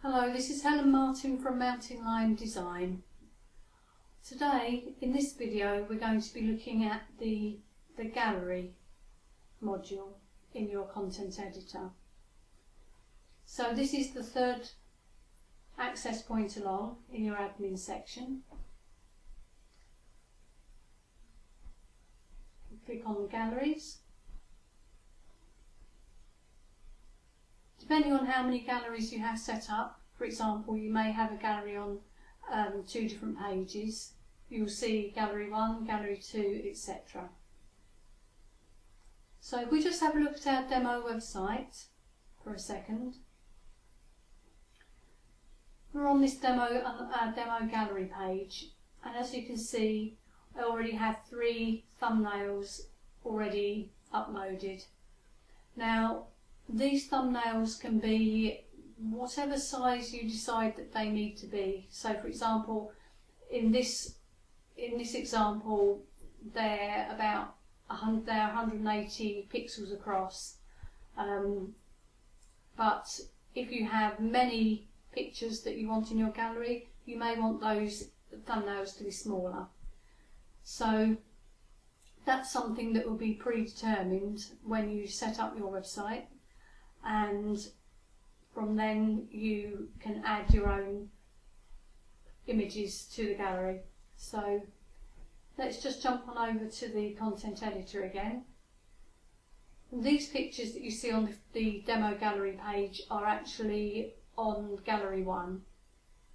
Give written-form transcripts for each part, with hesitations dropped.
Hello, this is Helen Martin from Mountain Lion Design. Today, in this video, we're going to be looking at the gallery module in your content editor. So this is the third access point along in your admin section. Click on Galleries. Depending on how many galleries you have set up, for example, you may have a gallery on two different pages. You'll see Gallery 1, Gallery 2, etc. So if we just have a look at our demo website for a second. We're on this demo gallery page, and as you can see, I already have 3 thumbnails already uploaded. Now, these thumbnails can be whatever size you decide that they need to be. So, for example, in this example, they're about 180 pixels across. But if you have many pictures that you want in your gallery, you may want those thumbnails to be smaller. So that's something that will be predetermined when you set up your website, and from then you can add your own images to the gallery. So let's just jump on over to the content editor again. And these pictures that you see on the demo gallery page are actually on Gallery 1.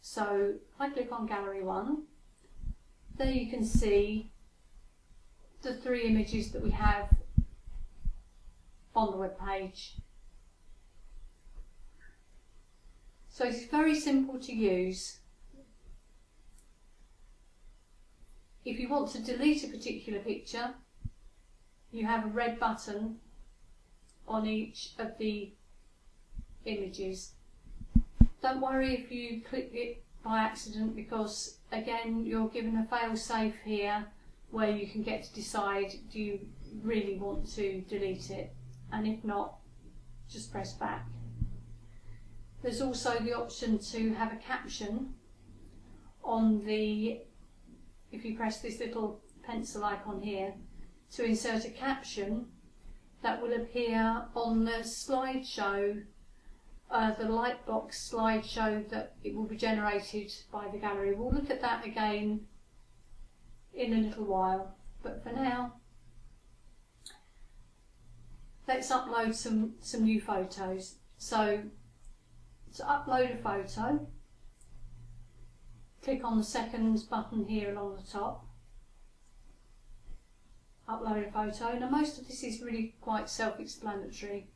So if I click on Gallery 1, there you can see the 3 images that we have on the web page. So it's very simple to use. If you want to delete a particular picture, you have a red button on each of the images. Don't worry if you click it by accident, because again you're given a fail-safe here where you can get to decide, do you really want to delete it, and if not, just press back. There's also the option to have a caption on the, if you press this little pencil icon here, to insert a caption that will appear on the slideshow, the Lightbox slideshow that it will be generated by the gallery. We'll look at that again in a little while, but for now, let's upload some new photos. So to upload a photo, click on the second button here along the top, upload a photo. Now most of this is really quite self-explanatory.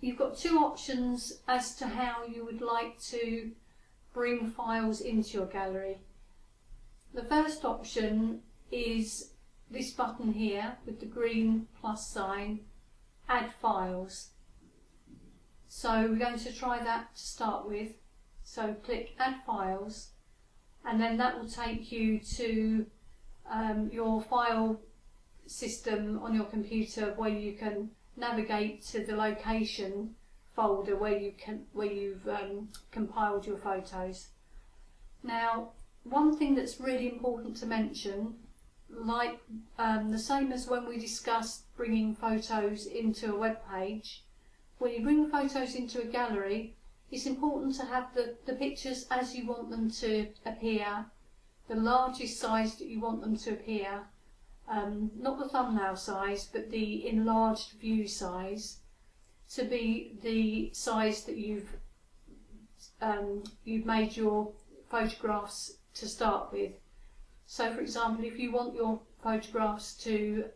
You've got 2 options as to how you would like to bring files into your gallery. The first option is this button here with the green plus sign, Add Files. So we're going to try that to start with. So click Add Files, and then that will take you to your file system on your computer, where you can navigate to the location folder where you've compiled your photos. Now, one thing that's really important to mention, like the same as when we discussed bringing photos into a web page, when you bring photos into a gallery, it's important to have the pictures as you want them to appear, the largest size that you want them to appear, not the thumbnail size, but the enlarged view size, to be the size that you've made your photographs to start with. So for example, if you want your photographs to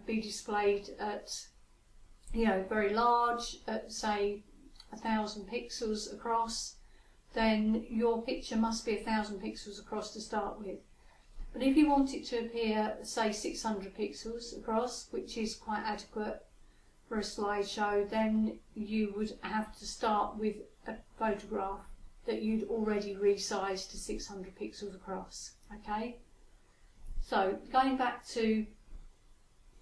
be displayed at, very large, at say 1,000 pixels across, then your picture must be 1,000 pixels across to start with. But if you want it to appear, say 600 pixels across, which is quite adequate for a slideshow, then you would have to start with a photograph that you'd already resized to 600 pixels across. Okay. So going back to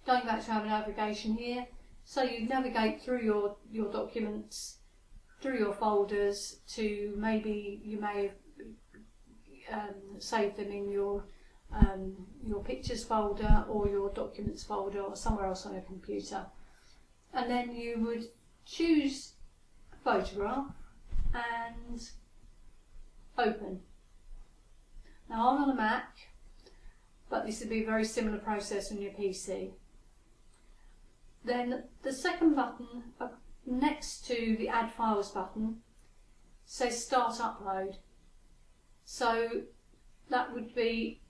our navigation here, so you navigate through your documents, through your folders to maybe you may have saved them in your pictures folder or your documents folder or somewhere else on your computer. And then you would choose a photograph and open. Now I'm on a Mac, but this would be a very similar process on your PC. Then the second button next to the Add Files button says Start Upload. So that would be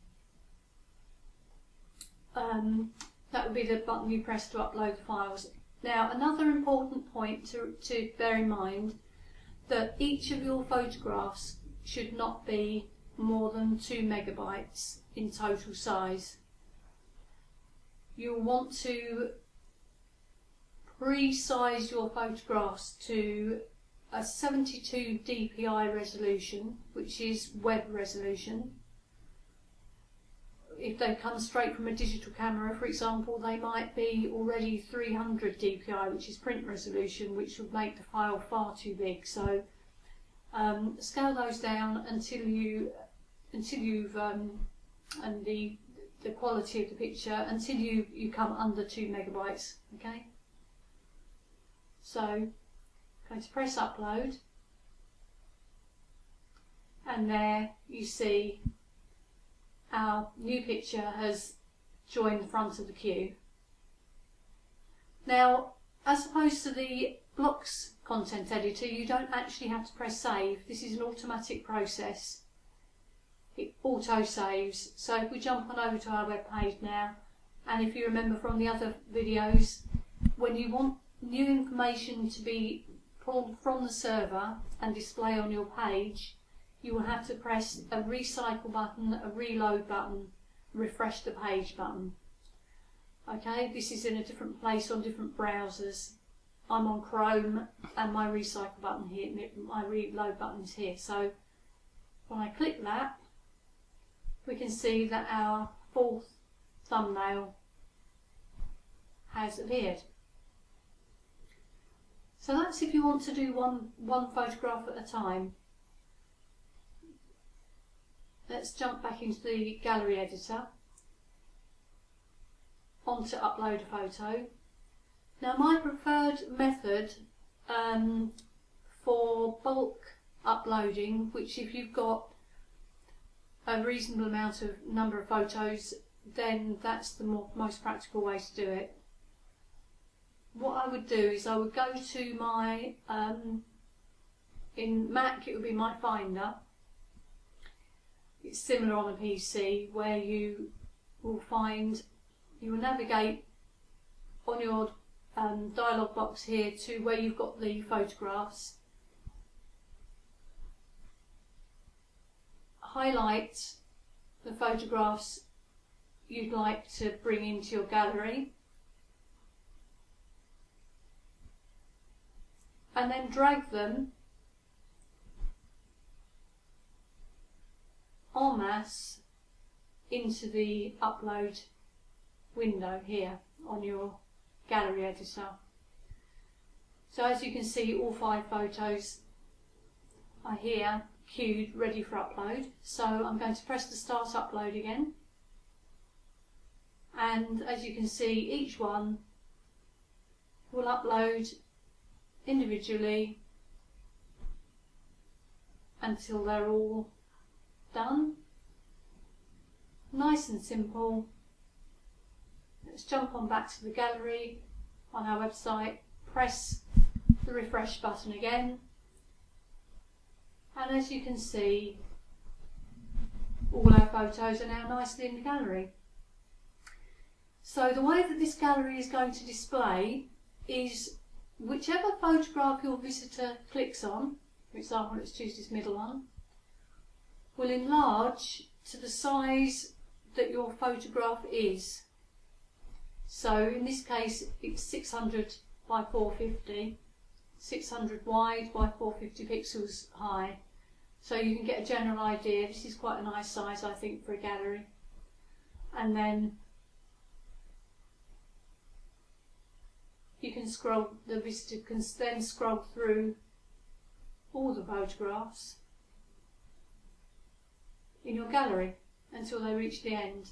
the button you press to upload the files. Now another important point to bear in mind, that each of your photographs should not be more than 2 megabytes in total size. You'll want to resize your photographs to a 72 dpi resolution, which is web resolution. If they come straight from a digital camera, for example, they might be already 300 dpi, which is print resolution, which would make the file far too big. So scale those down until you've and the quality of the picture until you come under 2 megabytes. Okay. So I'm going to press upload, and there you see our new picture has joined the front of the queue. Now, as opposed to the Blocks content editor, you don't actually have to press save. This is an automatic process. It auto saves. So if we jump on over to our web page now, and if you remember from the other videos, when you want new information to be pulled from the server and display on your page, you will have to press a recycle button, a reload button, refresh the page button. Okay, this is in a different place on different browsers. I'm on Chrome and my recycle button here, my reload button is here. So when I click that, we can see that our fourth thumbnail has appeared. So that's if you want to do one photograph at a time. Let's jump back into the gallery editor, onto upload a photo. Now my preferred method for bulk uploading, which if you've got a reasonable amount of number of photos, then that's the most practical way to do it. What I would do is I would go to my, in Mac it would be my Finder. It's similar on a PC, where you will navigate on your dialog box here to where you've got the photographs. Highlight the photographs you'd like to bring into your gallery, and then drag them en masse into the upload window here on your gallery editor. So as you can see, all 5 photos are here queued, ready for upload. So I'm going to press the start upload again, and as you can see, each one will upload individually until they're all done. Nice and simple. Let's jump on back to the gallery on our website, press the refresh button again, and as you can see, all our photos are now nicely in the gallery. So the way that this gallery is going to display is whichever photograph your visitor clicks on, for example, let's choose this middle one, will enlarge to the size that your photograph is. So in this case it's 600 by 450, 600 wide by 450 pixels high. So you can get a general idea. This is quite a nice size, I think, for a gallery. And then you can scroll, the visitor can then scroll through all the photographs in your gallery until they reach the end.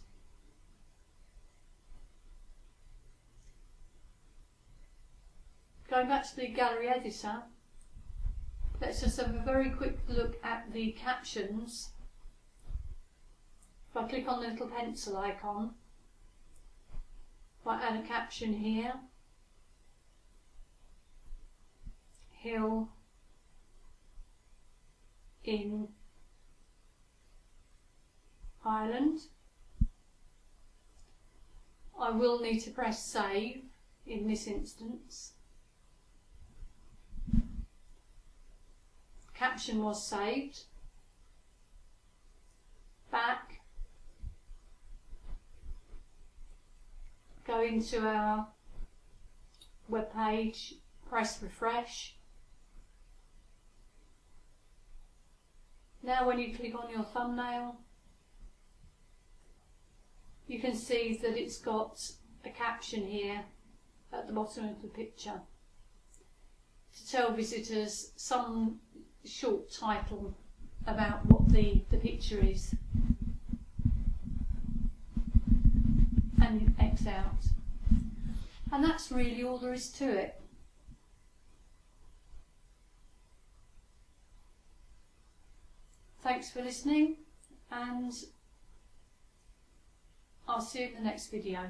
Going back to the gallery editor, let's just have a very quick look at the captions. If I click on the little pencil icon, if I add a caption here, Hill in Ireland, I will need to press save in this instance. Caption was saved. Back. Go into our web page, press refresh. Now when you click on your thumbnail, you can see that it's got a caption here at the bottom of the picture to tell visitors some short title about what the picture is, and X out. And that's really all there is to it. Thanks for listening, and I'll see you in the next video.